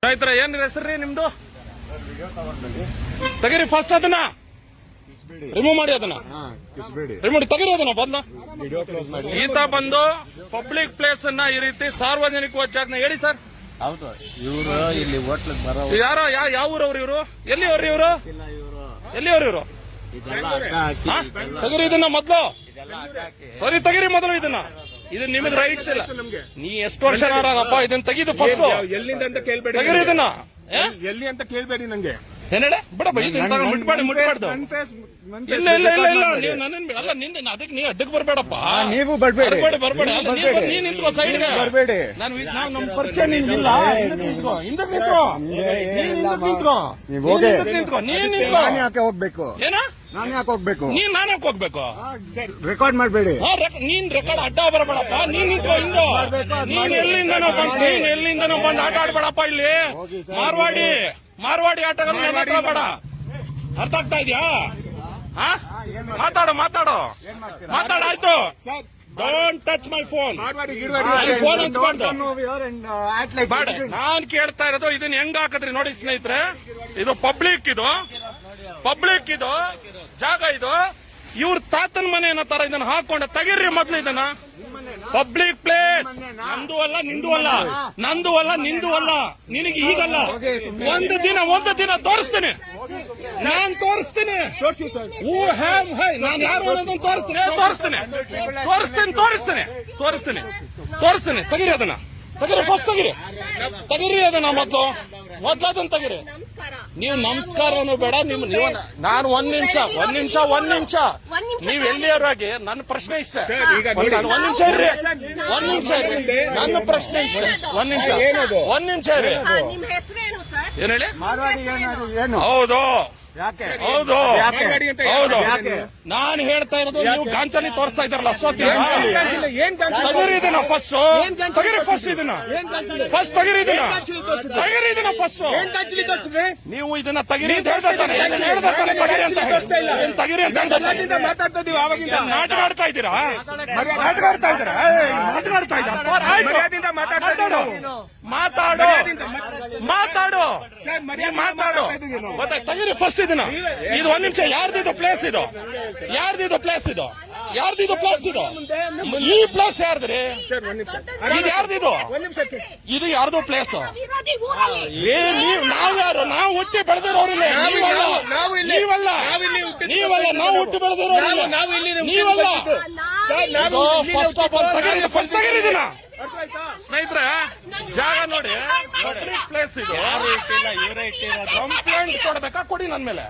ಸ್ನೇಹಿತರೆ, ಏನ್ ಹೆಸರು ನಿಮ್ದು? ತೆಗೀರಿ ಫಸ್ಟ್ ಅದನ್ನ, ರಿಮೂವ್ ಮಾಡಿ ಅದನ್ನ, ರಿಮೂವ್ ತೆಗೀರಿ ಅದನ್ನ ಬದಲು. ಈತ ಬಂದು ಪಬ್ಲಿಕ್ ಪ್ಲೇಸ್ ಅನ್ನ ಈ ರೀತಿ ಸಾರ್ವಜನಿಕ ಜಾಗನ ಹೇಳಿ ಸರ್. ಹೌದು, ಇವರು ಇಲ್ಲಿ ಹೋಟ್ಲಿಗೆ ಬರೋ ಯಾರೋ ಯಾವ ಊರವ್ರು ಇವರು? ಎಲ್ಲಿಯವ್ರು ಇವರು? ಎಲ್ಲಿಯವ್ರು ಇವರು? ತೆಗೀರಿ ಇದನ್ನ ಮೊದಲು, ಸರಿ ತೆಗೀರಿ ಮೊದಲು ಇದನ್ನ. ಇದು ನಿಮಗೆ ರೈಟ್ಸ್ ಇಲ್ಲ. ನೀ ಎಷ್ಟು ವರ್ಷ ಆಗಪ್ಪ, ಇದನ್ನ ತೆಗೀದು ಫಸ್ಟ್. ಎಲ್ಲಿಂದ ಅಂತ ಕೇಳ್ಬೇಡಿ, ತೆಗೀರಿ ಇದನ್ನ. ಎಲ್ಲಿ ಅಂತ ಕೇಳ್ಬೇಡಿ ನಂಗೆ. ಏನೇಳೆ ಬಿಡಪ್ಪ, ಮುಟ್ಬಾರ್ದು. ಇಲ್ಲ ಇಲ್ಲ ಇಲ್ಲ ಇಲ್ಲ, ನೀವು ನನ್ನ ಅಲ್ಲ, ನಿಂದ ಅದಕ್ಕೆ ನೀವು ಅಡ್ಡಕ್ಕೆ ಬರ್ಬೇಡಪ್ಪ. ನೀವು ಬರ್ಬೇಡಿ, ಬರ್ಬೇಡಿ. ನೀನ್ ನಿಂತ್ಕೋ ಸೈಡ್ಗೆ, ಬರ್ಬೇಡಿ. ನಮ್ ಪರಿಚಯ ನಿನ್ಗಿಲ್ಲ. ಹಿಂದಕ್ಕೆ ನಿಂತ್ಕೋ, ನೀನ್ ನಿಂತ್ಕೋ. ನಾನು ಯಾಕೆ ಹೋಗ್ಬೇಕು? ಏನ ನಾನು ಯಾಕೆ ಹೋಗ್ಬೇಕು? ನಾನು ಯಾಕೆ ಹೋಗ್ಬೇಕು? ರೆಕಾರ್ಡ್ ಮಾಡ್ಬೇಡಿ. ನೀನ್ ರೆಕಾರ್ಡ್ ಅಡ್ಡ ಬರಬೇಡಪ್ಪ. ನೀನ್ ನಿಂತ್ಕೋ ಹಿಂದೆ. ನೀನ್ ಎಲ್ಲಿಂದನೋ ಬಂದು ಆಟ ಆಡ್ಬೇಡಪ್ಪ ಇಲ್ಲಿ. ಮಾರ್ವಾಡಿ ಆಟಗಳನ್ನ ಬೇಡ. ಅರ್ಥ ಆಗ್ತಾ ಇದೆಯಾ? ಮಾತಾಡಾಯ್ತು. Don't touch my phone. Phone ಹಂಚ್ಬಾರ್ದು. ನಾನ್ ಕೇಳ್ತಾ ಇರೋದು ಇದನ್ನ ಹೆಂಗ್ ಹಾಕದ್ರಿ ನೋಡಿ ಸ್ನೇಹಿತರೆ. ಇದು ಪಬ್ಲಿಕ್ ಇದು ಜಾಗ. ಇದು ಇವ್ರ ತಾತನ ಮನೆ ಅನ್ನೋ ತರ ಇದನ್ನ ಹಾಕೊಂಡ ತೆಗೀರಿ ಮೊದ್ಲು ಇದನ್ನ. ಪಬ್ಲಿಕ್ ಪ್ಲೇಸ್ ನಂದು ಅಲ್ಲ, ನಿಂದು ಅಲ್ಲ, ನಿಂದು ಅಲ್ಲ, ನಿನಗೆ ಈಗಲ್ಲ. ಒಂದು ದಿನ ತೋರಿಸ್ತೀನಿ. ನಾನ್ ತೋರಿಸ್ತೀನಿ. ನಾನು ಯಾರು ಅನ್ನೋದನ್ನ ತೋರಿಸ್ತೀನಿ. ತೆಗೀರಿ ಅದನ್ನ, ಫಸ್ಟ್ ತೆಗೀರಿ ಅದನ್ನ ಮೊದ್ಲು ಅದನ್ನ ತೆಗೀರಿ. ನೀವು ನಮಸ್ಕಾರನು ಬೇಡ. ನಾನು ಒಂದ್ ನಿಮಿಷ ನೀವ್ ಎಲ್ಲಿಯವರಾಗಿ ನನ್ನ ಪ್ರಶ್ನೆ ಇಷ್ಟ. ಒಂದ್ ನಿಮಿಷ ಇರ್ರಿ. ನನ್ನ ಪ್ರಶ್ನೆ ಇಷ್ಟ. ಒಂದ್ ನಿಮಿಷ ಇರ್ರಿ. ಏನ್ ಹೇಳಿ? ಹೌದು, ನಾನು ಹೇಳ್ತಾ ಇರೋದು ನೀವು ಗಾಂಚಲಿ ತೋರಿಸ್ತಾ ಇದ್ದಾರಲ್ಲ ಅಷ್ಟೊತ್ತಿಗೆ. ತೆಗೀರಿ ಇದನ್ನ ಫಸ್ಟ್. ನೀವು ಇದನ್ನ ತೆಗೀರಿ ಅಂತ ಹೇಳ್ತಾನೆ. ತೆಗೀರಿ ಅಂತ ನಾಟಕ ಆಡ್ತಾ ಇದ್ದೀರಾ? ಮಾತಾಡು. ತೆಗೀರಿ ಫಸ್ಟ್ ಇದನ್ನ. ಇದು ಒಂದ್ ನಿಮಿಷ. ಯಾರ್ದಿದು ಪ್ಲೇಸ್ ಇದು? ಈ ಪ್ಲೇಸ್ ಯಾರ್ದ್ರಿ? ಇದು ಯಾರ್ದಿದು? ಇದು ಯಾರ್ದು ಪ್ಲೇಸ್? ನಾವ್ಯಾರು? ನಾವು ಹುಟ್ಟಿ ಬೆಳೆದಿರೋರಿಲ್ಲ. ನೀವಲ್ಲ, ನಾವು ಹುಟ್ಟಿ ಬೆಳೆದಿರೋರಿಲ್ಲ. ನೀವಲ್ಲ. ಫಸ್ಟ್ ತೆಗೀರಿದಿನ ಸ್ನೇಹಿತರೆ. ಜಾಗ ನೋಡಿ, ಪಬ್ಲಿಕ್ ಪ್ಲೇಸ್ ಇದು. ಕಂಪ್ಲೇಂಟ್ ಕೊಡ್ಬೇಕಾ? ಕೊಡಿ ನನ್ನ ಮೇಲೆ.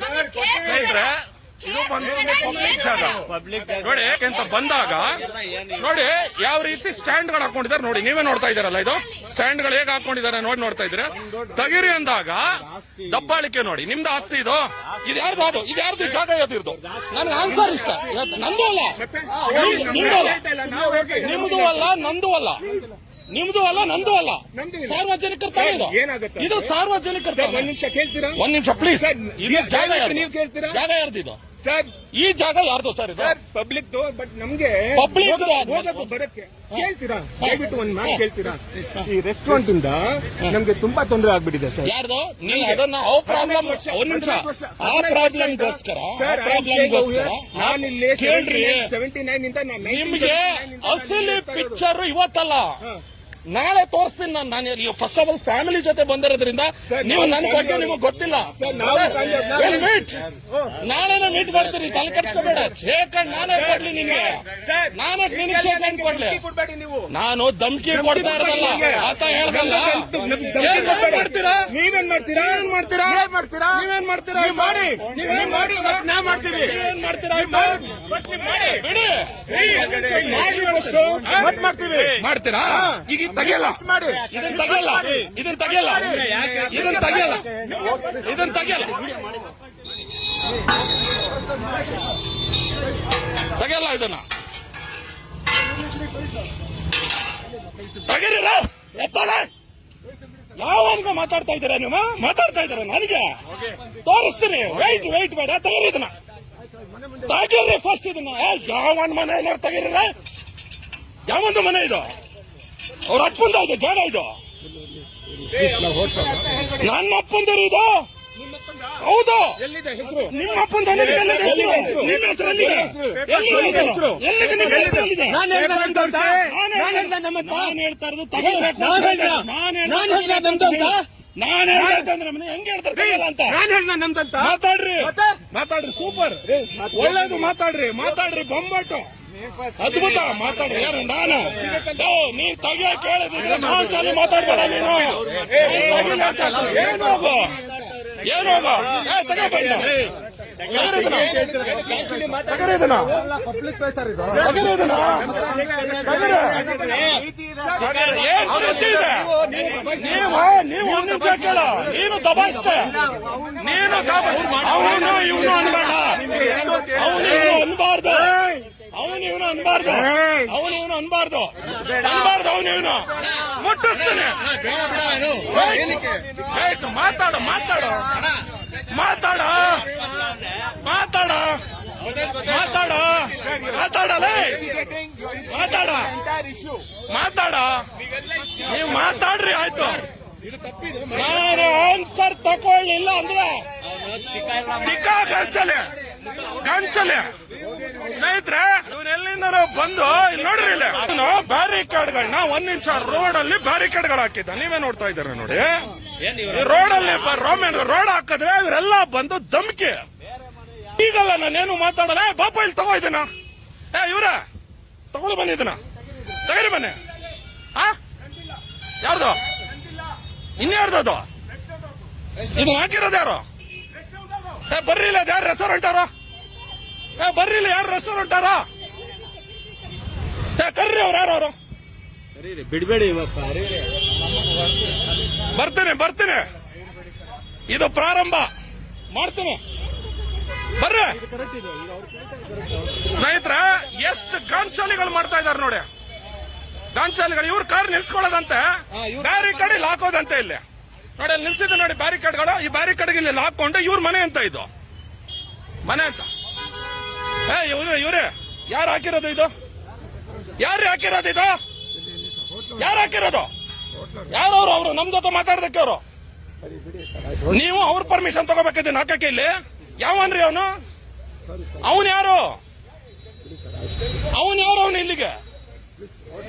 ಸ್ನೇಹಿತರೆ, ಇದು ಬಂದು ಪಬ್ಲಿಕ್ ಜಾಗ. ನೋಡಿ ಅಂತ ಬಂದಾಗ ನೋಡಿ ಯಾವ ರೀತಿ ಸ್ಟ್ಯಾಂಡ್ ಗಳು ಹಾಕೊಂಡಿದ್ದಾರೆ ನೋಡಿ. ನೀವೇ ನೋಡ್ತಾ ಇದ್ದೀರಲ್ಲ, ಇದು ಸ್ಟ್ಯಾಂಡ್ ಗಳು ಹೇಗೆ ಹಾಕೊಂಡಿದ್ದಾರೆ ನೋಡ್ತಾ ಇದ್ರೆ. ತೆಗೀರಿ ಅಂದಾಗ ದಬ್ಬಾಳಿಕೆ ನೋಡಿ. ನಿಮ್ದು ಆಸ್ತಿ ಇದು ಯಾರ್ದು ಜಾಗ ಯಾವ್ದು? ನನಗೆ ಆನ್ಸರ್ ಇಷ್ಟ. ನಂದು ಅಲ್ಲ, ನಿಮ್ದು ಅಲ್ಲ, ನಂದು ಅಲ್ಲ. ಸಾರ್ವಜನಿಕರ ಇದು ಸಾರ್ವಜನಿಕರ. ಒಂದ್ ನಿಮಿಷ ಪ್ಲೀಸ್. ಇದು ಜಾಗ ಯಾರ್ದು? ಸರ್ ಈ ಜಾಗ ಯಾರ್ದು ಸರ್? ಇದು ಪಬ್ಲಿಕ್. ಬಟ್ ನಮ್ಗೆ ಪಬ್ಲಿಕ್ ಬರಕ್ಕೆ ಕೇಳ್ತೀರಾ? ದಯವಿಟ್ಟು ಒಂದ್ ಮಾತು ಕೇಳ್ತೀರಾ? ಈ ರೆಸ್ಟೋರೆಂಟ್ ಇಂದ ನಮ್ಗೆ ತುಂಬಾ ತೊಂದರೆ ಆಗ್ಬಿಟ್ಟಿದೆ ಸರ್. ಯಾರ್ದು? ನೀವು ಅದನ್ನ ಒಂದ್ ನಿಮಿಷ. ಆ ಪ್ರಾಬ್ಲಮ್ಗೋಸ್ಕರ ನಾನಿಲ್ಲಿ ಕೇಳ್ರಿ. 79 ಇಂದ ನಿಮ್ಗೆ ಅಸಲಿ ಪಿಕ್ಚರ್ ಇವತ್ತಲ್ಲ, ನಾಳೆ ತೋರಿಸ್ತೀನಿ. ನಾನು ಫಸ್ಟ್ ಆಫ್ ಆಲ್ ಫ್ಯಾಮಿಲಿ ಜೊತೆ ಬಂದಿರೋದ್ರಿಂದ ನೀವು ನನ್ನ ಬಗ್ಗೆ ನಿಮಗೆ ಗೊತ್ತಿಲ್ಲ. ನಾಳೆ ಮೀಟ್ ಮಾಡ್ತೀರಿ, ತಲೆ ಕಟ್ಸ್ಕೋಬೇಡ. ಶೇಖಂಡ್ ನಾನೇ ಕೊಡ್ಲಿ ನಿನ್ಗೆ? ನಿನಗೆ ಶೇಖಂಡ್ ಕೊಡ್ಲಿ? ನಾನು ಧಮ್ಕಿ ಕೊಡ್ತಾ ಇರೋದಲ್ಲ, ಆತ ಹೇಳ್ದಲ್ಲ. ನೀವೇನ್ ಮಾಡ್ತೀರಾ? ಮಾಡ್ತೀರಾ? ಈಗ ತೆಗಿಯಲ್ಲ, ಇದನ್ನ ತೆಗಿಯಲ್ಲ. ಇದನ್ನ ತೆಗೀರಿಲ್ಲ. ಯಾವಾಗ ಮಾತಾಡ್ತಾ ಇದ್ದೀರಾ ನೀವು? ನನಗೆ ತೋರಿಸ್ತೀನಿ. ವೈಟ್ ಬೇಡ, ತೆಗೀರಿ ಇದನ್ನ. ತೆಗೀರಿ ಫಸ್ಟ್ ಇದನ್ನ. ಯಾವನ್ ಮನೆ ತೆಗೀರಿ. ಯಾವೊಂದು ಮನೆ ಇದು? ಅವ್ರ ಅಪ್ಪಂದ ಇದು ಜಾಗ ಇದು. ನನ್ನ ಅಪ್ಪಂದರು ಇದು ಹೌದು. ಎಲ್ಲಿದೆ ಹೆಸರು? ನಿಮ್ಮ ಅಪ್ಪಂದ ನಿಮ್ಮ ಹೆಸರು ಎಲ್ಲಿದೆ? ಎಲ್ಲಿದೆ ಹೆಸರು? ಎಲ್ಲಿದೆ ನಿಮ್ಮ ಹೆಸರು? ಎಲ್ಲಿದೆ? ನಾನು ಹೇಳ್ದ ನಮ್ದು ಅಂತ? ನಾನು ಹೇಳ್ತಾ ಇರೋದು ತಗೊಳ್ಬೇಕು. ನಾನು ಹೇಳ್ದ ನಮ್ದು ಅಂತ? ನಾನು ಹೇಳ್ತಂದ್ರೆ ಹೆಂಗ್ ಹೇಳ್ತಾರೆ ತೆಗಿಯಲ್ಲ ಅಂತ? ನಾನು ಹೇಳ್ದ ನಮ್ದಂತ? ಮಾತಾಡ್ರಿ ಮತ್ತೆ? ಮಾತಾಡ್ರಿ, ಸೂಪರ್ ಒಳ್ಳೇದು, ಮಾತಾಡ್ರಿ ಬೊಂಬಾಟು ಅದ್ಭುತ ಮಾತಾಡ್ರಿ. ಯಾರು ನಾನು? ನೀನ್ ತೆಗಿಯ ಕೇಳಿದ್ರೆ ನಾನು ಚಾಲು ಮಾತಾಡ್ಬೇಡ ನೀನು. ಏನೋಗು ಏನೋಗು ತಗೋ ನೀವು ಒಂದ್ ನಿಮಿಷ ಕೇಳ. ನೀನು ದಬಾಯಿಸ್ತೆ, ನೀನು ಅವನು ಇವನು ಅನ್ಬೇಡ, ಅವನು ಅನ್ಬಾರ್ದು, ಅವನು ಇವನು ಅನ್ಬಾರ್ದು, ಅವನು ಇವನು ಮುಟ್ಟಿಸ್ತಾನೆ. ಮಾತಾಡ ನೀವು ಮಾತಾಡ್ರಿ. ಆಯ್ತು, ನಾನು ಆನ್ಸರ್ ತಗೊಳ್ಳಿಲ್ಲ ಅಂದ್ರೆ ಗಂಚಲೆ ಸ್ನೇಹಿತರೆ, ಇವನೆಲ್ಲಿಂದ ಬಂದು ಇಲ್ಲಿ ನೋಡ್ರಿ, ಇಲ್ಲಿ ಬ್ಯಾರಿಕೇಡ್ಗಳನ್ನ 1 ಇಂಚ್ ರೋಡ್ ಅಲ್ಲಿ ಬ್ಯಾರಿಕೇಡ್ಗಳು ಹಾಕಿದ್ದ. ನೀವೇ ನೋಡ್ತಾ ಇದ್ದೀರ ನೋಡಿ. ರೋಡ್ ಅಲ್ಲಿ ರೋಡ್ ಹಾಕಿದ್ರೆ ಇವರೆಲ್ಲ ಬಂದು ಧಮ್ಕಿ. ಈಗಲ್ಲ ನಾನೇನು ಮಾತಾಡಲ್ಲ. ಬಾಪ ಇಲ್ಲಿ ತಗೋ ಇದನ್ನ, ಇವ್ರ ತಗೊಳ್ಳಿ ಬನ್ನಿ, ಇದನ್ನ ತಗರಿ ಬನ್ನಿ. ಯಾರ್ದು? ಇನ್ಯಾರ್ದು? ಇದು ಹಾಕಿರೋದು ಯಾರು? ಬರ್ರಿ ಇಲ್ಲ, ಯಾರು ರೆಸ್ಟೋರೆಂಟ್ ಯಾರು? ಬರ್ರಿ ಇಲ್ಲ, ಯಾರು ರೆಸ್ಟೋರೆಂಟ್ ಯಾರು? ಕರ್ರಿ ಅವ್ರು, ಯಾರು ಅವರು? ಬಿಡ್ಬೇಡಿ. ಬರ್ತೀನಿ. ಇದು ಪ್ರಾರಂಭ ಮಾಡ್ತೀನಿ, ಬರ್ರಿ. ಸ್ನೇಹಿತರೆ, ಎಷ್ಟು ಗಾಂಚಾಲಿಗಳು ಮಾಡ್ತಾ ಇದಾರೆ ನೋಡಿ. ಗಾಂಚಾಲಿಗಳು ಇವ್ರ ಕಾರ್ ನಿಲ್ಸ್ಕೊಳ್ಳೋದಂತೆ, ಬ್ಯಾರಿಕೇಡ್ ಇಲ್ಲಿ ಹಾಕೋದಂತೆ. ಇಲ್ಲಿ ನೋಡಿ, ಅಲ್ಲಿ ನಿಲ್ಸಿದ್ದು ನೋಡಿ ಬ್ಯಾರಿಕೇಡ್ಗಳು. ಈ ಬ್ಯಾರಿಕೇಡ್ ಇಲ್ಲಿ ಹಾಕೊಂಡು ಇವ್ರ ಮನೆ ಅಂತ, ಇದು ಮನೆ ಅಂತ. ಇವ್ರೆ ಯಾರು ಹಾಕಿರೋದು ಇದು? ಯಾರು ಹಾಕಿರೋದು? ಯಾರವ್ರು? ಅವರು ನಮ್ ಜೊತೆ ಮಾತಾಡೋದಕ್ಕೆ ಅವರು. ನೀವು ಅವ್ರ ಪರ್ಮಿಷನ್ ತಗೋಬೇಕಿದ್ದೀನಿ ಹಾಕಕ್ಕೆ. ಇಲ್ಲಿ ಯಾವನ್ರಿ ಅವನು? ಅವನು ಯಾರು? ಅವನು ಇಲ್ಲಿಗೆ?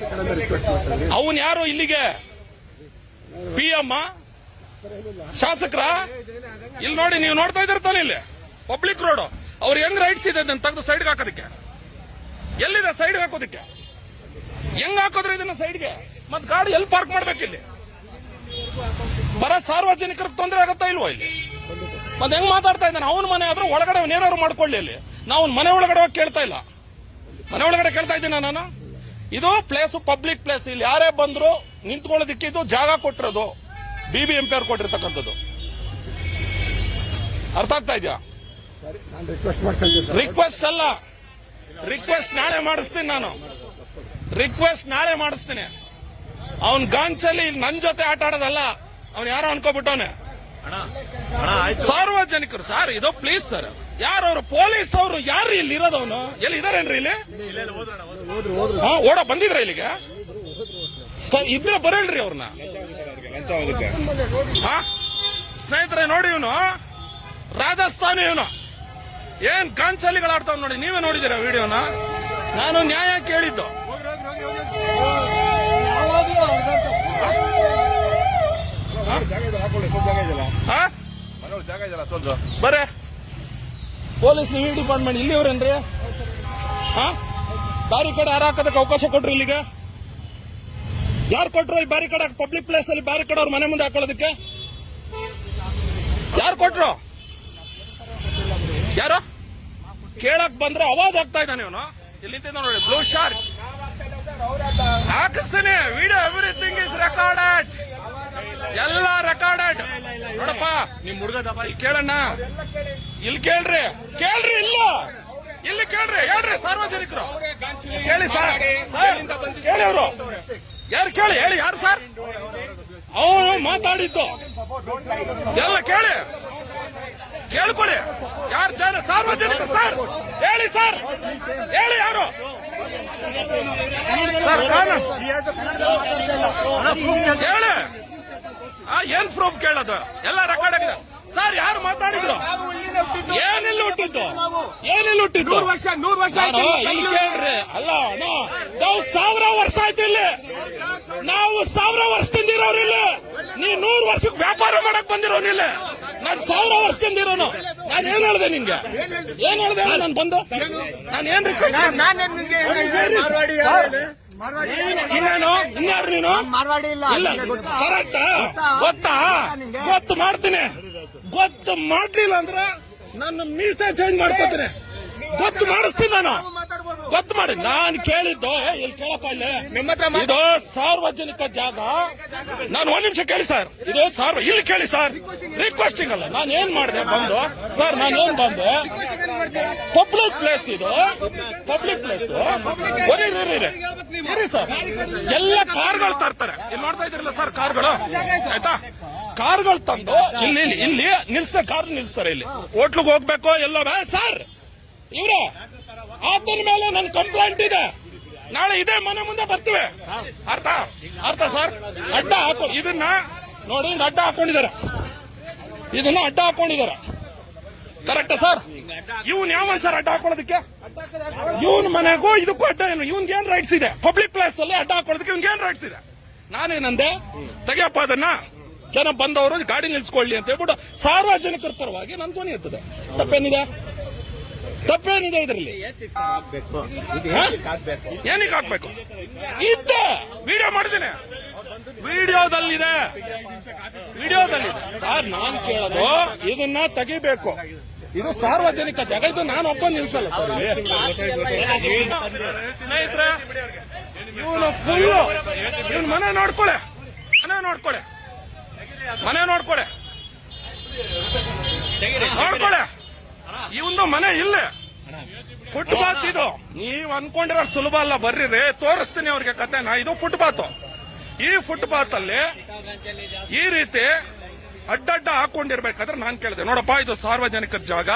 ಅವನು ಯಾರು ಇಲ್ಲಿಗೆ? PM ಶಾಸಕರ? ಇಲ್ಲಿ ನೋಡಿ, ನೀವು ನೋಡ್ತಾ ಇದ್ದೀರ್ತಾನೆ, ಇಲ್ಲಿ ಪಬ್ಲಿಕ್ ರೋಡ್. ಅವ್ರು ಹೆಂಗ್ ರೈಟ್ಸ್ ಇದೆ ಅದನ್ನ ತೆಗೆದು ಸೈಡ್ಗೆ ಹಾಕೋದಕ್ಕೆ? ಎಲ್ಲಿದೆ ಸೈಡ್ ಹಾಕೋದಕ್ಕೆ? ಹೆಂಗ್ ಹಾಕೋದ್ರೆ ಇದನ್ನ ಸೈಡ್ಗೆ? ಮತ್ ಗಾಡಿ ಎಲ್ಲಿ ಪಾರ್ಕ್ ಮಾಡ್ಬೇಕಿಲ್ಲಿ? ಬರ ಸಾರ್ವಜನಿಕರಿಗೆ ತೊಂದರೆ ಆಗತ್ತಾ ಇಲ್ವೋ ಇಲ್ಲಿ? ಮತ್ತೆ ಹೆಂಗ್ ಮಾತಾಡ್ತಾ ಇದ್ದಾನೆ? ಅವನ ಮನೆ ಆದ್ರೂ ಒಳಗಡೆ ಅವನೇನಾದ್ರು ಮಾಡ್ಕೊಳ್ಳಿ. ಇಲ್ಲಿ ನಾವು ಮನೆ ಒಳಗಡೆ ಹೋಗಿ ಕೇಳ್ತಾ ಇಲ್ಲ, ಮನೆ ಒಳಗಡೆ ಕೇಳ್ತಾ ಇದ್ದೀನ ನಾನು. ಇದು ಪ್ಲೇಸ್, ಪಬ್ಲಿಕ್ ಪ್ಲೇಸ್. ಇಲ್ಲಿ ಯಾರೇ ಬಂದ್ರು ನಿಂತ್ಕೊಳ್ಳೋದಿಕ್ಕೆ ಇದು ಜಾಗ ಕೊಟ್ಟಿರೋದು BBMP ಅವ್ರು ಕೊಟ್ಟಿರ್ತಕ್ಕಂಥದ್ದು. ಅರ್ಥ ಆಗ್ತಾ ಇದೆಯಾ? ರಿಕ್ವೆಸ್ಟ್ ಅಲ್ಲ, ರಿಕ್ವೆಸ್ಟ್ ನಾಳೆ ಮಾಡಿಸ್ತೀನಿ ನಾನು. ಅವನ್ ಗಾಂಚಲಿ ನನ್ ಜೊತೆ ಆಟ ಆಡೋದಲ್ಲ, ಅವ್ನು ಯಾರೋ ಅನ್ಕೋಬಿಟ್ಟವನೆ. ಸಾರ್ವಜನಿಕರು ಸರ್, ಇದು ಪ್ಲೀಸ್ ಸರ್. ಯಾರು ಅವರು? ಪೊಲೀಸ್ ಅವರು ಯಾರು? ಇಲ್ಲಿ ಇರೋದವನು ಎಲ್ಲಿ ಇದಾರೇನ್ರಿ? ಇಲ್ಲಿ ಓಡ ಬಂದಿದ್ರ ಇಲ್ಲಿಗೆ? ಇದ್ರೆ ಬರಲ್ರಿ ಅವ್ರನ್ನ. ಸ್ನೇಹಿತರೆ ನೋಡಿ, ಇವನು ರಾಜಸ್ಥಾನಿ, ಇವನು ಏನ್ ಗಾಂಚಲಿಗಳು ಆಡ್ತಾವ್ ನೋಡಿ. ನೀವೇ ನೋಡಿದಿರ ವಿಡಿಯೋನ? ನಾನು ನ್ಯಾಯ ಕೇಳಿದ್ದು. ಬರೇ ಪೊಲೀಸ್ ಡಿಪಾರ್ಟ್ಮೆಂಟ್ ಇಲ್ಲಿವ್ರೇನ್ರಿ? ಬ್ಯಾರಿಕೇಡ್ ಯಾರು ಹಾಕೋದಕ್ಕೆ ಅವಕಾಶ ಕೊಟ್ರು? ಇಲ್ಲಿಗೆ ಯಾರು ಕೊಟ್ರು? ಈ ಬ್ಯಾರಿಕೇಡ್ ಪಬ್ಲಿಕ್ ಪ್ಲೇಸ್ ಅಲ್ಲಿ ಬ್ಯಾರಿಕೇಡ್ ಅವ್ರ ಮನೆ ಮುಂದೆ ಹಾಕೊಳ್ಳೋದಕ್ಕೆ ಯಾರು ಕೊಟ್ರು? ಯಾರು ಕೇಳಕ್ ಬಂದ್ರೆ ಅವಾಜ್ ಆಗ್ತಾ ಇದ್ದಾನೆ ಇವನು. ಇಲ್ಲಿ ನೋಡಿ, ಬ್ಲೂ ಶಾರ್ಕ್ ಹಾಕಿಸ್ತೀನಿ. ವಿಡಿಯೋ ಎವ್ರಿಥಿಂಗ್ ಇಸ್ ರೆಕಾರ್ಡೆಡ್, ಎಲ್ಲ ರೆಕಾರ್ಡೆಡ್. ನೋಡಪ್ಪ, ನಿಮ್ ಹುಡುಗ ಕೇಳಣ್ಣ, ಇಲ್ಲಿ ಕೇಳ್ರಿ. ಇಲ್ಲ ಇಲ್ಲಿ ಕೇಳ್ರಿ, ಹೇಳ್ರಿ ಸಾರ್ವಜನಿಕರು ಕೇಳಿ ಸರ್, ಕೇಳಿ ಅವರು ಯಾರು ಕೇಳಿ, ಹೇಳಿ ಯಾರು ಸರ್? ಅವನು ಮಾತಾಡಿದ್ದು ಎಲ್ಲ ಕೇಳ್ಕೊಳ್ಳಿ. ಯಾರು ಜನ ಸಾರ್ವಜನಿಕರು ಸರ್? ಹೇಳಿ ಸರ್, ಹೇಳಿ ಯಾರು ಸರ್? ಹೇಳಿ ಏನ್ ಪ್ರೂಫ್ ಕೇಳೋದು? ಎಲ್ಲ ರೆಕಾರ್ಡ್ ಆಗಿದೆ ಸರ್. ಯಾರು ಮಾತಾಡಿದ್ರು? ಏನಿಲ್ಲ ಹುಟ್ಟಿದ್ದು? ಏನಿಲ್ಲ ಹುಟ್ಟಿದ್ದು? 100 ವರ್ಷ ಆಯ್ತು. ಇಲ್ಲಿ ಕೇಳ್ರಿ. ಅಲ್ಲ ನಾವು 1000 ವರ್ಷ ಆಯ್ತು ಇಲ್ಲಿ. ನಾವು 1000 ವರ್ಷದಿಂದ ಇರೋರು ಇಲ್ಲಿ. ನೀ 100 ವರ್ಷಕ್ಕೆ ವ್ಯಾಪಾರ ಮಾಡಕ್ ಬಂದಿರೋನು ಇಲ್ಲಿ. ನಾನ್ 1000 ವರ್ಷದಿಂದ ಇರೋನು. ನಾನು ಏನ್ ಹೇಳ್ದೆ ನಿಂಗೆ? ಏನ್ ಹೇಳ್ದೆ ನಾನು ಬಂದು? ನಾನು ಏನ್ ರಿಕ್ವೆಸ್ಟ್? ಇನ್ನೇನು? ಇನ್ಯಾರು ನೀನು? ಮಾರ್ವಾಡಿ ಇಲ್ಲ. ಇಲ್ಲ ಕರೆಕ್ಟಾ? ಗೊತ್ತಾ? ಗೊತ್ತು ಮಾಡ್ತೀನಿ. ಗೊತ್ತು ಮಾಡ್ಲಿಲ್ಲ ಅಂದ್ರೆ ನನ್ನ ಮೀಸೆ ಚೇಂಜ್ ಮಾಡ್ಕೋತೀನಿ. ಗೊತ್ತು ಮಾಡಿಸ್ತೀನಿ ನಾನು. ಗೊತ್ತು ಮಾಡಿ. ನಾನು ಕೇಳಿದ್ದು ಇಲ್ಲಿ ಕೇಳಪ್ಪ, ಇಲ್ಲಿ ಇದು ಸಾರ್ವಜನಿಕ ಜಾಗ. ನಾನು 1 ನಿಮಿಷ ಕೇಳಿ ಸರ್. ಇದು ಇಲ್ಲಿ ಕೇಳಿ ಸರ್. ರಿಕ್ವೆಸ್ಟಿಂಗ್ ಅಲ್ಲ. ನಾನು ಏನ್ ಮಾಡಿದೆ ಬಂದು ಸರ್? ನಾನು ಏನ್ ಬಂದೆ? ಪಬ್ಲಿಕ್ ಪ್ಲೇಸ್ ಇದು. ಪಬ್ಲಿಕ್ ಪ್ಲೇಸ್ ಇರಿ ಸರ್. ಎಲ್ಲ ಕಾರ್ಗಳು ತರ್ತಾರೆ. ಇಲ್ಲಿ ನೋಡ್ತಾ ಇದ್ರಲ್ಲ ಸರ್ ಕಾರ್ಗಳು, ಆಯ್ತಾ? ಕಾರ್ಗಳು ತಂದು ಇಲ್ಲಿ ನಿಲ್ಸ್ತಾರೆ. ಕಾರ್ ನಿಲ್ಸ್ತಾರೆ. ಇಲ್ಲಿ ಹೋಟ್ಲಿಗೆ ಹೋಗ್ಬೇಕು ಎಲ್ಲೋ ಸರ್. ಇವ್ರೆ ಆತನ ಮೇಲೆ ನನ್ನ ಕಂಪ್ಲೇಂಟ್ ಇದೆ. ನಾಳೆ ಇದೇ ಮನೆ ಮುಂದೆ ಬರ್ತೀವಿ. ಅರ್ಥ ಸರ್? ಅಡ್ಡ ಹಾಕೊಂಡು ಇದನ್ನ ನೋಡಿ, ಅಡ್ಡ ಹಾಕೊಂಡಿದ್ದಾರೆ. ಇದನ್ನ ಅಡ್ಡ ಹಾಕೊಂಡಿದ್ದಾರೆ. ಕರೆಕ್ಟಾ ಸರ್? ಇವನ್ ಯಾವನ್ ಸರ್ ಅಡ್ಡ ಹಾಕೊಳ್ಳೋದಕ್ಕೆ? ಇವನ್ ಮನೆಗೂ ಇದಕ್ಕೂ ಅಡ್ಡ ಏನು? ಇವನ್ಗೆ ಏನ್ ರೈಟ್ಸ್ ಇದೆ? ಪಬ್ಲಿಕ್ ಪ್ಲೇಸ್ ಅಲ್ಲಿ ಅಡ್ಡ ಹಾಕೊಳ್ಳೋದಕ್ಕೆ ಇವನ್ಗೆ ಏನ್ ರೈಟ್ಸ್ ಇದೆ? ನಾನೇನಂದೆ? ತೆಗಿಯಪ್ಪ ಅದನ್ನ. ಜನ ಬಂದವರು ಗಾಡಿ ನಿಲ್ಸ್ಕೊಳ್ಳಿ ಅಂತ ಹೇಳ್ಬಿಟ್ಟು ಸಾರ್ವಜನಿಕರ ಪರವಾಗಿ ನನ್ನ ಧ್ವನಿ ಇರ್ತದೆ. ತಪ್ಪೇನಿದೆ? ತಪ್ಪೇನಿದೆ ಇದರಲ್ಲಿ? ಏನಕ್ಕೆ ಹಾಕ್ಬೇಕು? ಇದ್ದೆ ವಿಡಿಯೋ ಮಾಡಿದ್ದೇನೆ. ವಿಡಿಯೋದಲ್ಲಿದೆ ಸರ್. ನಾನ್ ಕೇಳೋದು ಇದನ್ನ ತೆಗಿಬೇಕು. ಇದು ಸಾರ್ವಜನಿಕ ಜಾಗ. ಇದು ನಾನು ಒಬ್ಬ ನಿಲ್ಸಲ್ಲ ಸರ್. ಸ್ನೇಹಿತರೆ, ಇವನು ಫುಲ್ ಇವನ್ ಮನೆ ನೋಡ್ಕೊಳೆ. ಇವಂದು ಮನೆ ಇಲ್ಲೇ. ಫುಟ್ಪಾತ್ ಇದು. ನೀವ್ ಅನ್ಕೊಂಡಿರೋ ಸುಲಭ ಅಲ್ಲ. ಬರ್ರಿ ತೋರಿಸ್ತೀನಿ ಅವ್ರಿಗೆ ಕತೆನ. ಇದು ಫುಟ್ಪಾತ್. ಈ ಫುಟ್ಪಾತ್ ಅಲ್ಲಿ ಈ ರೀತಿ ಅಡ್ಡಡ್ಡ ಹಾಕೊಂಡಿರ್ಬೇಕಾದ್ರೆ ನಾನ್ ಕೇಳಿದೆ, ನೋಡಪ್ಪ ಇದು ಸಾರ್ವಜನಿಕರ ಜಾಗ,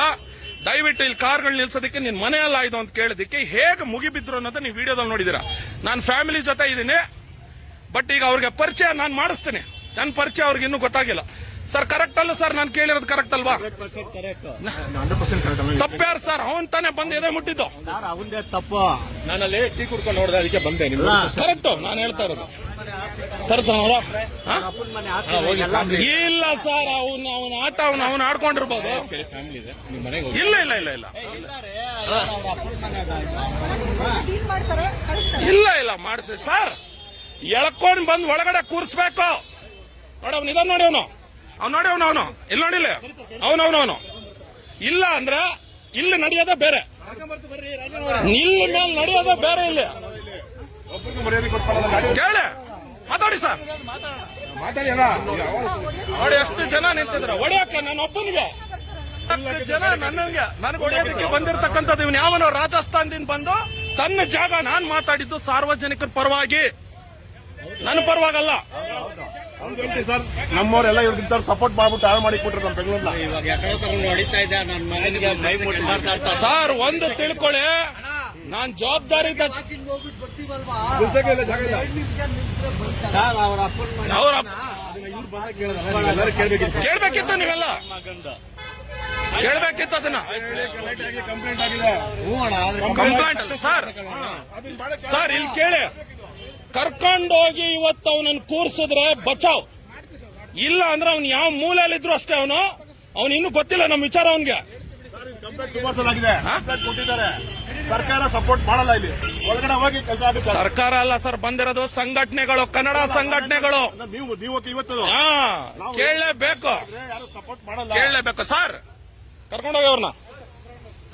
ದಯವಿಟ್ಟು ಇಲ್ಲಿ ಕಾರ್ಗಳು ನಿಲ್ಸೋದಕ್ಕೆ ನಿನ್ ಮನೆ ಅಲ್ಲ ಇದು ಅಂತ ಕೇಳಿದಕ್ಕೆ ಹೇಗೆ ಮುಗಿಬಿದ್ರು ಅನ್ನೋದು ನೀವು ವಿಡಿಯೋದಲ್ಲಿ ನೋಡಿದೀರಾ. ನಾನು ಫ್ಯಾಮಿಲಿ ಜೊತೆ ಇದ್ದೀನಿ. ಬಟ್ ಈಗ ಅವ್ರಿಗೆ ಪರಿಚಯ ನಾನು ಮಾಡಿಸ್ತೀನಿ. ನನ್ನ ಪರಿಚಯ ಅವ್ರಿಗೆ ಇನ್ನೂ ಗೊತ್ತಾಗಿಲ್ಲ ಸರ್. ಕರೆಕ್ಟ್ ಅಲ್ಲ ಸರ್? ನಾನು ಕೇಳಿರೋದು ಕರೆಕ್ಟ್ ಅಲ್ವಾ? ತಪ್ಪ್ಯಾರು ಸರ್? ಅವನ್ ತಾನೇ ಬಂದು ಎದೆ ಮುಟ್ಟಿದ್ದು. ಅವಂದೇ ತಪ್ಪು. ನಾನಲ್ಲಿ ಟೀ ಕುಡ್ಕೊಂಡು ನೋಡಿದೆ, ಅದಕ್ಕೆ ಬಂದೆ. ಕರೆಕ್ಟ್ ನಾನು ಹೇಳ್ತಾ ಇರೋದು. ಇಲ್ಲ ಸರ್, ಅವನ ಆಟ ಅವನು ಆಡ್ಕೊಂಡಿರ್ಬೋದು. ಇಲ್ಲ ಮಾಡ್ತೀವಿ ಸರ್. ಎಳ್ಕೊಂಡ್ ಬಂದ್ ಒಳಗಡೆ ಕೂರಿಸ್ಬೇಕು. ನೋಡಿ ಅವ್ನು ಇದನ್ನ ನೋಡಿ, ಅವನು ಇಲ್ಲಿ ನೋಡಿಲ್ಲ. ಅವನು ಇಲ್ಲ ಅಂದ್ರೆ ಇಲ್ಲಿ ನಡೆಯೋದೇ ಬೇರೆ, ಇಲ್ಲಿ ಮೇಲೆ ನಡೆಯೋದೇ ಬೇರೆ. ಇಲ್ಲಿ ಕೇಳಿ ಮಾತಾಡಿ ಸರ್. ನೋಡಿ ಎಷ್ಟು ಜನ ನಿಂತಿದ್ರ ಹೊಡೆಯಕ್ಕೆ. ನಾನು ಒಬ್ಬನಿಗೆ ಜನ ನನಗೆ ಹೊಡೆಯೋದಕ್ಕೆ ಬಂದಿರತಕ್ಕಂಥದ್ದು. ಇವನು ಯಾವನೋ ರಾಜಸ್ಥಾನದಿಂದ ಬಂದು ತನ್ನ ಜಾಗ. ನಾನ್ ಮಾತಾಡಿದ್ದು ಸಾರ್ವಜನಿಕರ ಪರವಾಗಿ, ನನ್ನ ಪರವಾಗಲ್ಲ. ಸರ್ ನಮ್ಮವರೆಲ್ಲ ಇವ್ರಿಗೆ ಸಪೋರ್ಟ್ ಮಾಡ್ಬಿಟ್ಟು ಹಾಳು ಮಾಡಿ ಕೊಟ್ರು ನಮ್ಮ ಬೆಂಗಳೂರಿನ. ಸರ್ ಒಂದು ತಿಳ್ಕೊಳ್ಳಿ, ನಾನ್ ಜವಾಬ್ದಾರಿ ಕೇಳ್ಬೇಕಿತ್ತು. ನೀವೆಲ್ಲ ಕೇಳ್ಬೇಕಿತ್ತು ಅದನ್ನ. ಕಂಪ್ಲೇಂಟ್ ಅಲ್ಲ ಸರ್. ಇಲ್ಲಿ ಕೇಳಿ, ಕರ್ಕೊಂಡೋಗಿ ಇವತ್ತು ಅವನನ್ನು ಕೂರ್ಸಿದ್ರೆ ಬಚಾವ್. ಇಲ್ಲ ಅಂದ್ರೆ ಅವ್ನು ಯಾವ ಮೂಲೆಯಲ್ಲಿದ್ರು ಅಷ್ಟೇ. ಅವನು ಇನ್ನೂ ಗೊತ್ತಿಲ್ಲ ನಮ್ಮ ವಿಚಾರ ಅವನ್ಗೆ. ಸರ್ಕಾರ ಸಪೋರ್ಟ್ ಮಾಡಲ್ಲ. ಇಲ್ಲಿ ಒಳಗಡೆ ಹೋಗಿ ಕೆಲಸ ಆಗುತ್ತೆ. ಸರ್ಕಾರ ಅಲ್ಲ ಸರ್, ಬಂದಿರೋದು ಸಂಘಟನೆಗಳು, ಕನ್ನಡ ಸಂಘಟನೆಗಳು. ನೀವು ಇವತ್ತು ಕೇಳಲೇಬೇಕು, ಯಾರು ಸಪೋರ್ಟ್ ಮಾಡಲ್ಲ. ಕೇಳಲೇಬೇಕು ಸರ್. ಕರ್ಕೊಂಡೋಗಿ ಅವ್ರನ್ನ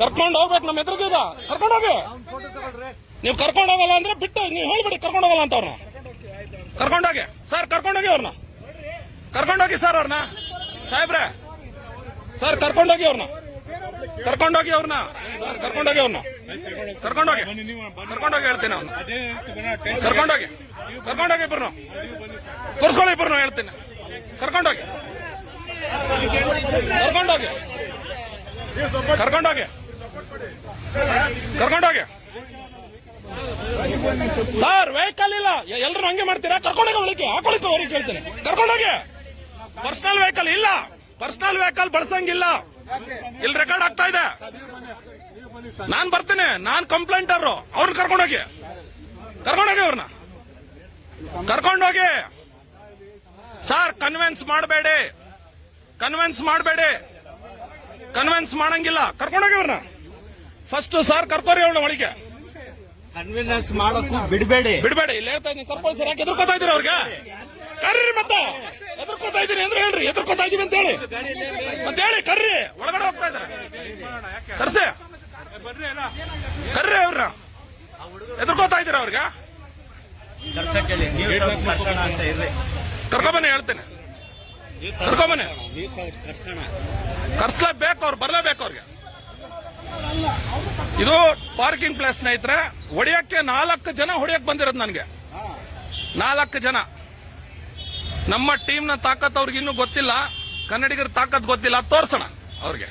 ಕರ್ಕೊಂಡು ಹೋಗ್ಬೇಕು. ನಮ್ಮ ಎದುರಿಗೀಗ ಕರ್ಕೊಂಡೋಗಿ. ನೀವು ಕರ್ಕೊಂಡೋಗಲ್ಲ ಅಂದ್ರೆ ಬಿಟ್ಟು ನೀವು ಹೇಳ್ಬಿಡಿ ಕರ್ಕೊಂಡೋಗಲ್ಲ ಅಂತ ಅವ್ರನ್ನ. ಕರ್ಕೊಂಡೋಗಿ ಸರ್, ಕರ್ಕೊಂಡೋಗಿ ಅವ್ರನ್ನ. ಕರ್ಕೊಂಡೋಗಿ ಸರ್ ಅವ್ರನ್ನ. ಸಾಹೇಬ್ರೆ ಸರ್, ಕರ್ಕೊಂಡೋಗಿ ಅವ್ರನ್ನ. ಕರ್ಕೊಂಡೋಗಿ ಹೇಳ್ತೀನಿ. ಅವ್ನು ಕರ್ಕೊಂಡೋಗಿ ಇಬ್ಬರು ತೋರಿಸ್ಕೊಳ್ಳಿ. ಇಬ್ಬರು ಹೇಳ್ತೀನಿ. ಕರ್ಕೊಂಡೋಗಿ ಸರ್. ವೆಹಿಕಲ್ ಇಲ್ಲ, ಎಲ್ಲರೂ ಹಂಗೆ ಮಾಡ್ತೀರಾ? ಕರ್ಕೊಂಡೋಗಿ ಒಳಗೆ ಹಾಕೊಳಿಕೆ ಅವ್ರಿಗೆ ಕೇಳ್ತೀನಿ. ಕರ್ಕೊಂಡೋಗಿ ಪರ್ಸನಲ್ ವೆಹಿಕಲ್ ಇಲ್ಲ, ಪರ್ಸನಲ್ ವೆಹಿಕಲ್ ಬಳಸಂಗಿಲ್ಲ. ಇಲ್ಲಿ ರೆಕಾರ್ಡ್ ಆಗ್ತಾ ಇದೆ. ನಾನ್ ಬರ್ತೀನಿ, ನಾನ್ ಕಂಪ್ಲೇಂಟರ್. ಅವ್ರನ್ನ ಕರ್ಕೊಂಡೋಗಿ ಅವ್ರನ್ನ ಕರ್ಕೊಂಡೋಗಿ. ಸರ್ ಕನ್ವಿನ್ಸ್ ಮಾಡಂಗಿಲ್ಲ. ಕರ್ಕೊಂಡೋಗಿ ಅವ್ರನ್ನ ಫಸ್ಟ್. ಸರ್ ಕರ್ಕೋರಿ ಅವ್ರನ್ನ ಒಳಗೆ. ಕನ್ವಿನ್ಸ್ ಮಾಡೋಕ್ಕೂ ಬಿಡಬೇಡಿ. ಇಲ್ಲಿ ಹೇಳ್ತಾ ಇದ್ದೀನಿ. ಕರ್ಕೊಳ್ಳಿ ಸರ್. ಯಾಕೆ ಎದುರ್ಕೋತಾ ಇದೀರಿ ಅವ್ರಿಗೆ? ಕರ್ರಿ ಮತ್ತೆ. ಎದುರ್ಕೋತಾ ಇದೀನಿ ಅಂದ್ರೆ ಹೇಳ್ರಿ, ಎದುರ್ಕೋತಾ ಇದೀವಿ ಅಂತ ಹೇಳಿ ಮತ್ತೆ ಹೇಳಿ. ಕರ್ರಿ, ಒಳಗಡೆ ಹೋಗ್ತಾ ಇದ್ದಾರೆ. ಕರ್ರಿ ಅವ್ರನ್ನ. ಎದುರ್ಕೋತಾ ಇದೀರ ಅವ್ರಿಗೆ? ಕರ್ಸಕ್ಕೇಳಿ ನೀವು ಸ್ವಲ್ಪ ಕರ್ಸೋಣ ಅಂತ ಇರ್ರಿ. ಕರ್ಕೊಬನ್ನಿ, ಹೇಳ್ತೇನೆ. ಕರ್ಕೊಬನ್ನಿ. ಕರ್ಸ್ಲೇಬೇಕು, ಅವ್ರು ಬರ್ಲೇಬೇಕು ಅವ್ರಿಗೆ. ಇದು ಪಾರ್ಕಿಂಗ್ ಪ್ಲೇಸ್ ಸ್ನೇಹಿತರೆ. ಹೊಡಿಯಕ್ಕೆ 4 ಜನ ಹೊಡಿಯಕ್ ಬಂದಿರೋದು ನನಗೆ. 4 ಜನ. ನಮ್ಮ ಟೀಮ್ ನ ತಾಕತ್ ಅವ್ರಿಗೆ ಇನ್ನೂ ಗೊತ್ತಿಲ್ಲ, ಕನ್ನಡಿಗರ ತಾಕತ್ ಗೊತ್ತಿಲ್ಲ. ತೋರ್ಸೋಣ ಅವ್ರಿಗೆ.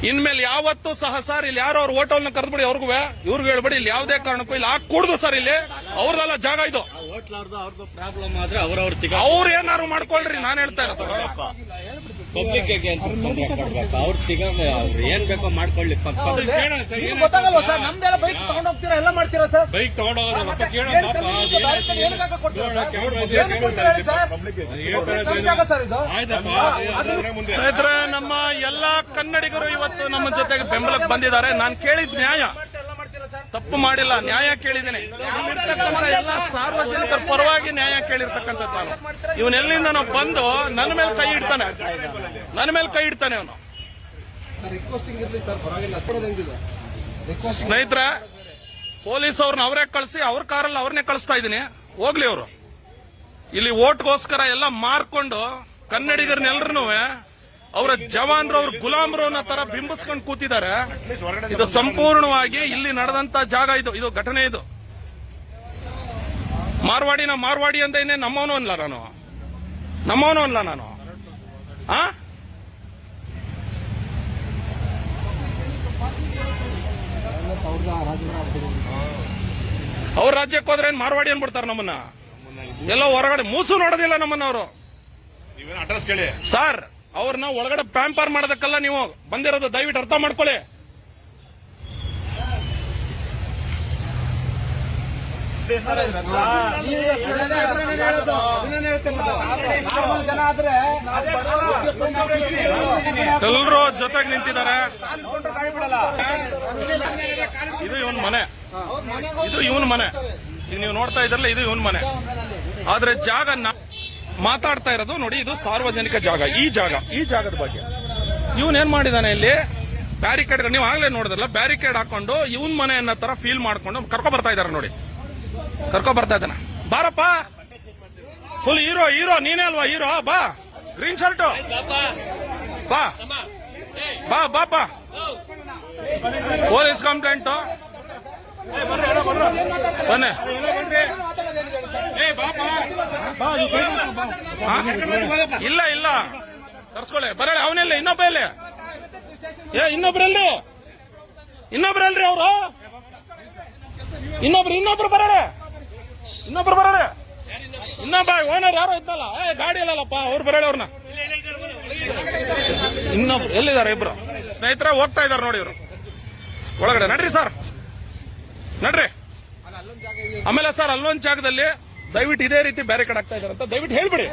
ಇನ್ಮೇಲೆ ಯಾವತ್ತೂ ಸಹ ಸರ್ ಇಲ್ಲಿ ಯಾರೋ ಅವ್ರ ಹೋಟೆಲ್ನ ಕರೆದ್ಬಿಡಿ. ಅವ್ರಿಗೂ ಇವ್ರಿಗೂ ಹೇಳ್ಬಿಡಿ, ಇಲ್ಲಿ ಯಾವುದೇ ಕಾರಣಕ್ಕೂ ಇಲ್ಲಿ ಕೂಡುದು ಸರ್. ಇಲ್ಲಿ ಅವ್ರದಲ್ಲ ಜಾಗ ಇದು. ಹೋಟ್ಲಾರ್ದು ಅವ್ರದ್ದು ಪ್ರಾಬ್ಲಮ್ ಆದ್ರೆ ಅವ್ರವ್ರ ಅವ್ರು ಏನಾರು ಮಾಡ್ಕೊಳ್ರಿ. ನಾನು ಹೇಳ್ತಾ ಇರೋದು ಪಬ್ಲಿಕ್ ಅವ್ರು ಏನ್ ಬೇಕೋ ಮಾಡ್ಕೊಳ್ಳಿ. ಗೊತ್ತಾಗಲ್ವಾ ಸರ್? ನಮ್ದೆಲ್ಲ ಬೈಕ್ ತಗೊಂಡ್ ಹೋಗ್ತೀರಾ, ಎಲ್ಲ ಮಾಡ್ತೀರಾ ಸರ್? ಬೈಕ್ ತಗೊಂಡೋಗೋದು ಸ್ನೇಹಿತರೆ, ನಮ್ಮ ಎಲ್ಲಾ ಕನ್ನಡಿಗರು ಇವತ್ತು ನಮ್ಮ ಜೊತೆಗೆ ಬೆಂಬಲಕ್ಕೆ ಬಂದಿದ್ದಾರೆ. ನಾನು ಕೇಳಿದ ನ್ಯಾಯ, ತಪ್ಪು ಮಾಡಿಲ್ಲ, ನ್ಯಾಯ ಕೇಳಿದ್ದೇನೆ. ಎಲ್ಲ ಸಾರ್ವಜನಿಕರ ಪರವಾಗಿ ನ್ಯಾಯ ಕೇಳಿರ್ತಕ್ಕಂಥದ್ದು ನಾನು. ಇವನೆಲ್ಲಿಂದ ನಾವು ಬಂದು ನನ್ನ ಮೇಲೆ ಕೈ ಇಡ್ತಾನೆ ಅವನು. ಸ್ನೇಹಿತರೆ, ಪೊಲೀಸ್ ಅವ್ರನ್ನ ಅವರೇ ಕಳಿಸಿ, ಅವ್ರ ಕಾರಲ್ಲಿ ಅವ್ರನ್ನೇ ಕಳಿಸ್ತಾ ಇದ್ದೀನಿ. ಹೋಗ್ಲಿ ಅವರು. ಇಲ್ಲಿ ಓಟ್ಗೋಸ್ಕರ ಎಲ್ಲ ಮಾರ್ಕೊಂಡು ಕನ್ನಡಿಗರನ್ನೆಲ್ಲರೂ ಅವರ ಜವಾನ್ರು, ಅವ್ರ ಗುಲಾಮರು ಅನ್ನೋ ತರ ಬಿಂಬಿಸ್ಕೊಂಡು ಕೂತಿದ್ದಾರೆ. ಇದು ಸಂಪೂರ್ಣವಾಗಿ ಇಲ್ಲಿ ನಡೆದಂತ ಜಾಗ. ಇದು ಘಟನೆ. ಇದು ಮಾರ್ವಾಡಿ ಅಂತ ಇನ್ನೇ ನಮ್ಮವನು ಅಲ್ಲ ನಾನು. ಅವ್ರ ರಾಜ್ಯಕ್ಕೆ ಹೋದ್ರೆ ಏನ್ ಮಾರ್ವಾಡಿ ಅನ್ಬಿಡ್ತಾರೆ ನಮ್ಮನ್ನ. ಎಲ್ಲ ಹೊರಗಡೆ ಮೂಸು ನೋಡೋದಿಲ್ಲ ನಮ್ಮನ್ನ ಅವರು. ಅಡ್ರೆಸ್ ಕೇಳಿ ಸರ್. ಅವ್ರನ್ನ ಒಳಗಡೆ ಪ್ಯಾಂಪರ್ ಮಾಡೋದಕ್ಕೆಲ್ಲ ನೀವು ಬಂದಿರೋದು, ದಯವಿಟ್ಟು ಅರ್ಥ ಮಾಡ್ಕೊಳ್ಳಿ. ಎಲ್ಲರೂ ಜೊತೆಗೆ ನಿಂತಿದ್ದಾರೆ. ಇದು ಇವನ್ ಮನೆ. ಈಗ ನೀವು ನೋಡ್ತಾ ಇದ್ರಲ್ಲ, ಇದು ಇವನ್ ಮನೆ. ಆದ್ರೆ ಜಾಗ ಮಾತಾಡ್ತಾ ಇರೋದು ನೋಡಿ, ಇದು ಸಾರ್ವಜನಿಕ ಜಾಗ. ಈ ಜಾಗದ ಬಗ್ಗೆ ಇವನೇನ್ ಮಾಡಿದಾನೆ, ಇಲ್ಲಿ ಬ್ಯಾರಿಕೇಡ್, ನೀವು ಆಗ್ಲೇ ನೋಡಿದ್ರಲ್ಲ, ಬ್ಯಾರಿಕೇಡ್ ಹಾಕೊಂಡು ಇವನ್ ಮನೆ ಅನ್ನೋ ತರ ಫೀಲ್ ಮಾಡ್ಕೊಂಡು ಕರ್ಕೊ ಬರ್ತಾ ಇದಾರೆ ನೋಡಿ. ಬಾರಪ್ಪ, ಫುಲ್ ಹೀರೋ ನೀನೇ ಅಲ್ವಾ ಹೀರೋ? ಬಾ, ಗ್ರೀನ್ ಶರ್ಟು, ಬಾ. ಪೊಲೀಸ್ ಕಂಪ್ಲೇಂಟ್ ಬನ್ನಿ. ಇಲ್ಲ ಕರ್ಸ್ಕೊಳ್ಳಿ. ಬರಲಿ. ಅವನೆಲ್ಲ ಇನ್ನೊಬ್ಬ ಇಲ್ಲಿ. ಇನ್ನೊಬ್ರಲ್ರಿ ಅವರು. ಇನ್ನೊಬ್ರು ಬರಳೆ. ಇನ್ನೊಬ್ಬ ಓನರ್ ಯಾರೋ ಇದ್ದಲ್ಲ, ಗಾಡಿ ಅಲ್ಲಪ್ಪ, ಅವ್ರು ಬರಳೆ. ಅವ್ರನ್ನ ಇನ್ನೊಬ್ರು ಎಲ್ಲಿದ್ದಾರೆ? ಇಬ್ರು ಸ್ನೇಹಿತರೆ ಹೋಗ್ತಾ ಇದಾರೆ ನೋಡಿ ಇವರು ಒಳಗಡೆ. ನಡ್ರಿ ಸರ್, ನಡ್ರಿ. ಆಮೇಲೆ ಸರ್, ಅಲ್ಲೊಂದ್ ಜಾಗದಲ್ಲಿ ದಯವಿಟ್ಟು ಇದೇ ರೀತಿ ಬ್ಯಾರಿಕೇಡ್ ಆಗ್ತಾ ಇದಾರೆ ಅಂತ ದಯವಿಟ್ಟು ಹೇಳ್ಬಿಡಿ.